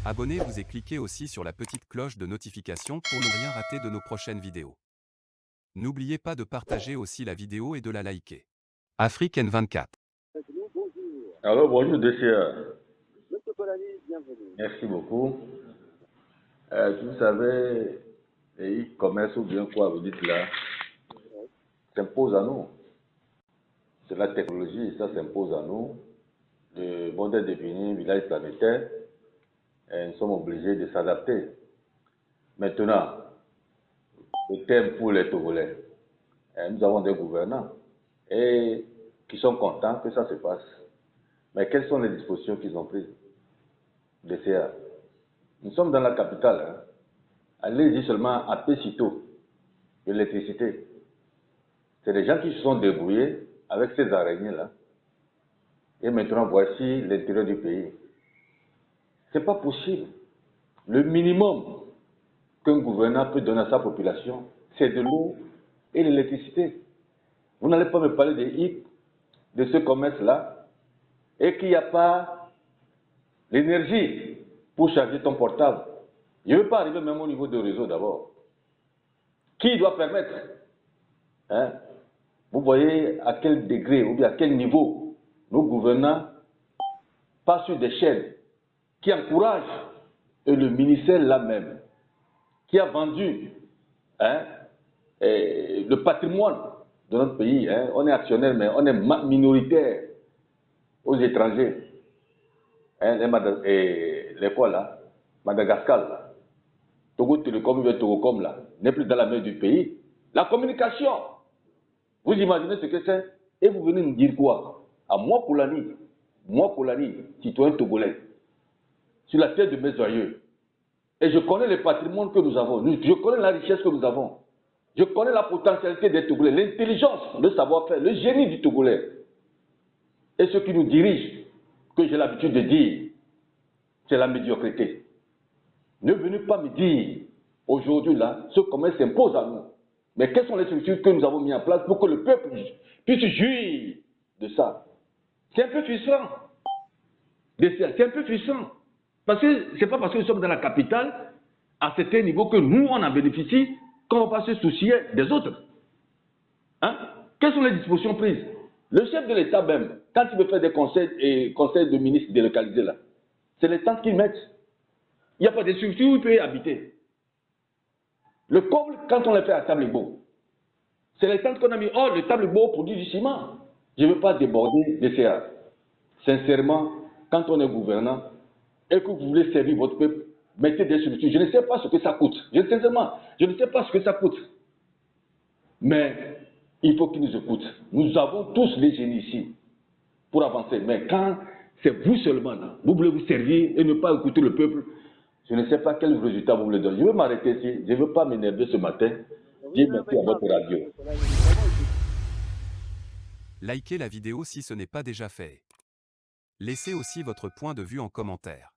Abonnez-vous et cliquez aussi sur la petite cloche de notification pour ne rien rater de nos prochaines vidéos. N'oubliez pas de partager aussi la vidéo et de la liker. Afrique N24. Alors bonjour DCA. Monsieur Colani, bienvenue. Merci beaucoup. Vous savez, les e-commerce ou bien quoi vous dites là, s'impose à nous. C'est la technologie, ça s'impose à nous. Le monde est devenu village planétaire et nous sommes obligés de s'adapter. Maintenant, le thème pour les Togolais, nous avons des gouvernants et qui sont contents que ça se passe. Mais quelles sont les dispositions qu'ils ont prises? DCA. Nous sommes dans la capitale. Hein. Allez-y seulement à Pécito, l'électricité. C'est des gens qui se sont débrouillés avec ces araignées-là. Et maintenant, voici l'intérieur du pays. Ce n'est pas possible. Le minimum qu'un gouverneur peut donner à sa population, c'est de l'eau et de l'électricité. Vous n'allez pas me parler des HIP, de ce commerce-là, et qu'il n'y a pas l'énergie pour charger ton portable. Je ne veux pas arriver même au niveau du réseau d'abord. Qui doit permettre? Hein? Vous voyez à quel degré ou bien à quel niveau nos gouvernants passent sur des chaînes qui encouragent, et le ministère là-même, qui a vendu le patrimoine de notre pays. Hein? On est actionnaire, mais on est minoritaire aux étrangers. Hein? Les quoi là? Madagascar là. Togo Télécom, Togocom là, n'est plus dans la main du pays. La communication, vous imaginez ce que c'est? Et vous venez nous dire quoi? À moi, Kolani, citoyen togolais, sur la terre de mes aïeux. Et je connais le patrimoine que nous avons, je connais la richesse que nous avons, je connais la potentialité des Togolais, l'intelligence, le savoir-faire, le génie du Togolais. Et ceux qui nous dirigent, que j'ai l'habitude de dire, c'est la médiocrité. Ne venez pas me dire, aujourd'hui là, ce commerce s'impose à nous. Mais quelles sont les structures que nous avons mises en place pour que le peuple puisse jouir de ça? C'est un peu frustrant. C'est un peu frustrant. Parce que ce n'est pas parce que nous sommes dans la capitale, à certain niveau, que nous, on en bénéficie, qu'on ne va pas se soucier des autres. Hein? Quelles sont les dispositions prises? Le chef de l'État même, quand il veut faire des conseils de ministres délocalisés là, c'est les tentes qu'ils mettent. Il n'y a pas de structure où il peut y habiter. Le comble, quand on le fait à Tablibo, c'est les tentes qu'on a mis. Oh, le Tablibo produit du ciment. Je ne veux pas déborder de CA. Sincèrement, quand on est gouvernant et que vous voulez servir votre peuple, mettez des structures. Je ne sais pas ce que ça coûte. Sincèrement, je ne sais pas ce que ça coûte. Mais il faut qu'ils nous écoutent. Nous avons tous les génies ici pour avancer. Mais quand c'est vous seulement, là, vous voulez vous servir et ne pas écouter le peuple, je ne sais pas quel résultat vous voulez donner. Je vais m'arrêter ici. Je ne veux pas m'énerver ce matin. Dis merci à votre radio. Likez la vidéo si ce n'est pas déjà fait. Laissez aussi votre point de vue en commentaire.